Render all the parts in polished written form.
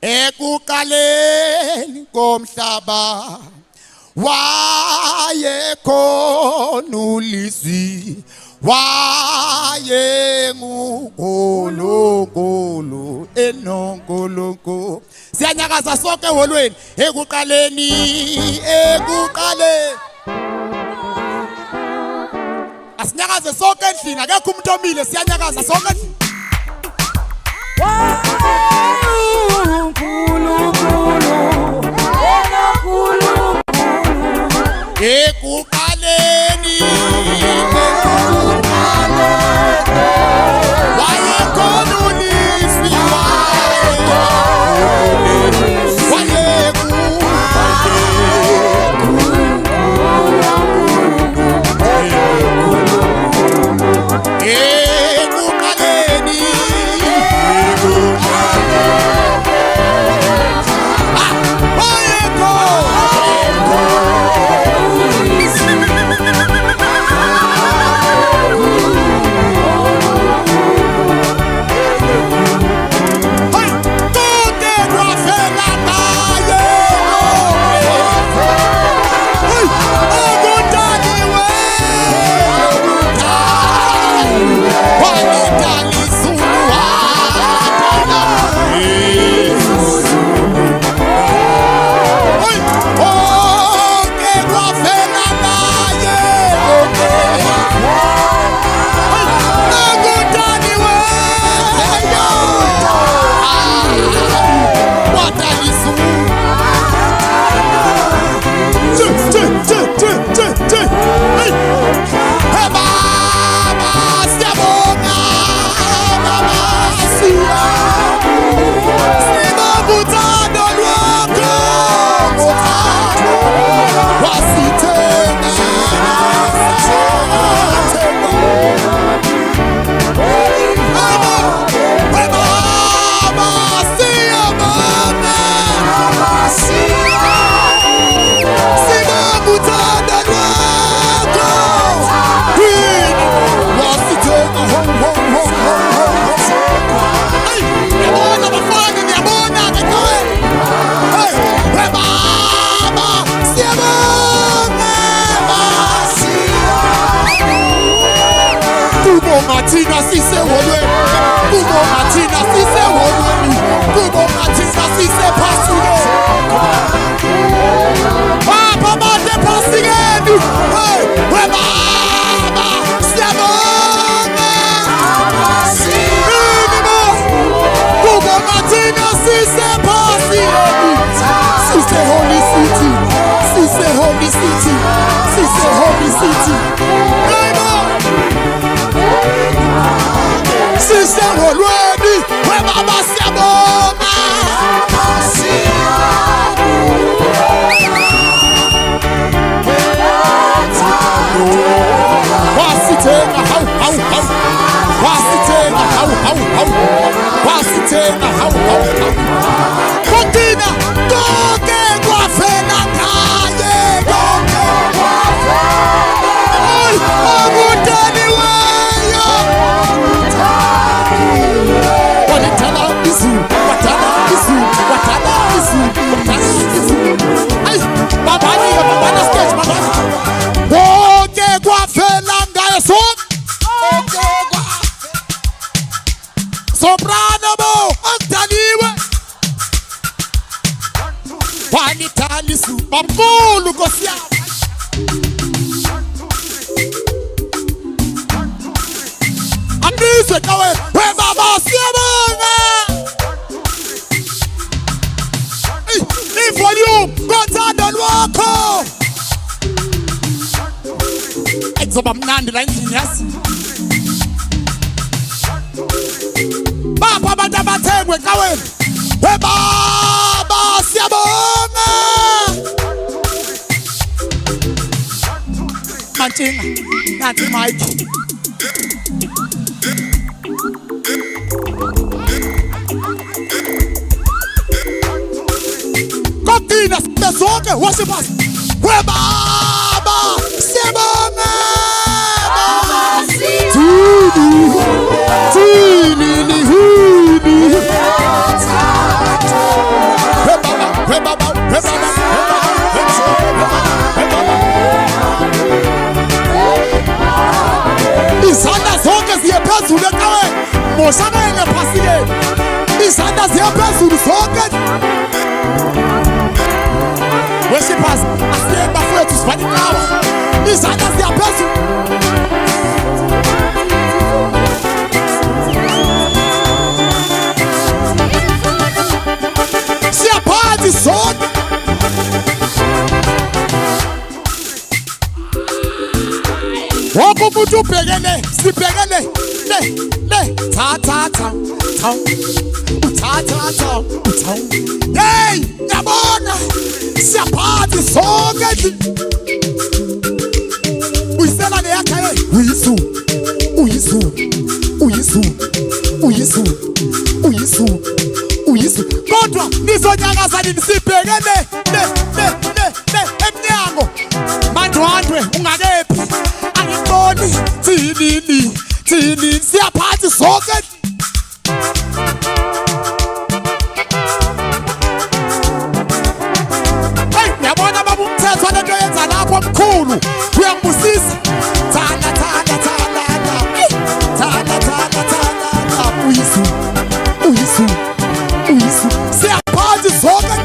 ekuqaleni komhlaba wayekhona ulizwi wayenguNkulunkulu enonkulunkulu. Siyanyakaza sonke eholweni ekuqaleni asinyakaze sonke endlini akekho umuntu omile siyanyakaza sonke endlini. Ekuqaleni wayekhona ulizwi Martina sise holweni kubo Martina sise holweni kubo Martina sise phasile baba made phasingeni hey baba siyabonga kubo Martina sise phasile sise holy city sise holy city sise holy city sise holweni webaba siyabonga wasithenga hawu wasithenga hawu wasithenga hawu kodina konke kwafela ngaye konke akudani weyo watala izu ay babani stage babani konke kwafela ngaye soprano bo akudaniwe wanitalisu bamkhulu Nkosi yami ambize kawe webaba siyabonga ivolume ngothando lwakho kuzoba mnandi la endlini yasi baba abantu abathengwe kawe webaba siyabonga Martina nathi Mike Kodina sonke worship us webaba siyabonga Tini ukuthi ubhekene sibhekene le ta hey yabona siyaphathi sonke nje uyisela le yakhe uyisu kodwa nizonyakaza nini sibhekene le emnyango mandwandwe ungakephi angiboni thini siyaphathi sonke hey yabona baba umthetho lento yenza lapho omkhulu uyangibusisa thanda uyisu siyaphathi sonke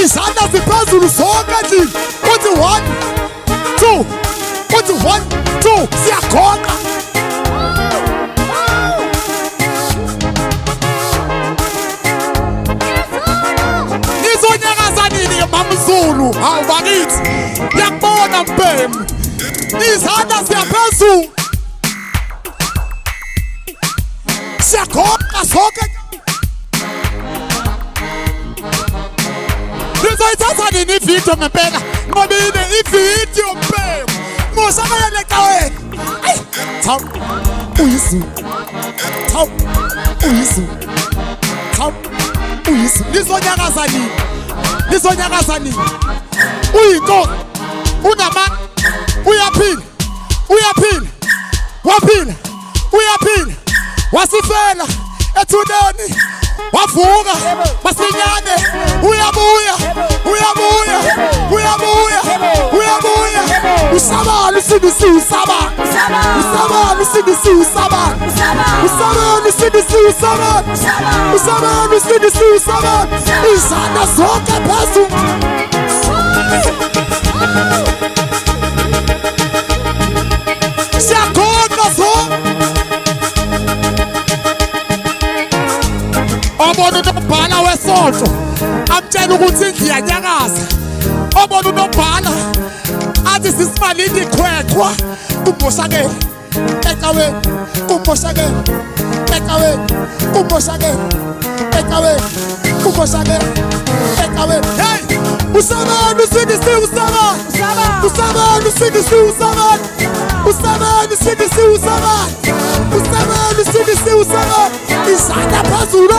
izandla ziphezulu sonke nje uthi 1 2 uthi 1 2 siyakhonqa nizonyakaza nini mamZulu hawu bakithi yakubona mbhemu izandla ziyaphezulu siyakhonqa sonke nizoyithatha nini ividiyo ngempela ngobile ividiyo mbhemu ngoshakayele ecaweni uyisu nizonyakaza nini uyinkosi unama uyaphila wasifela ethuneni wavuka masinyane uyabuya usabani sidisi usabani izandla zonke phezulu siyakhona zonke obona unobhala wesonto amtshela ukuthi ngiyanyakaza obona unobhala athi sisimalini ikhwekhwa kumboshakele ecaweni hey usabani sidisi usabani izandla phezulu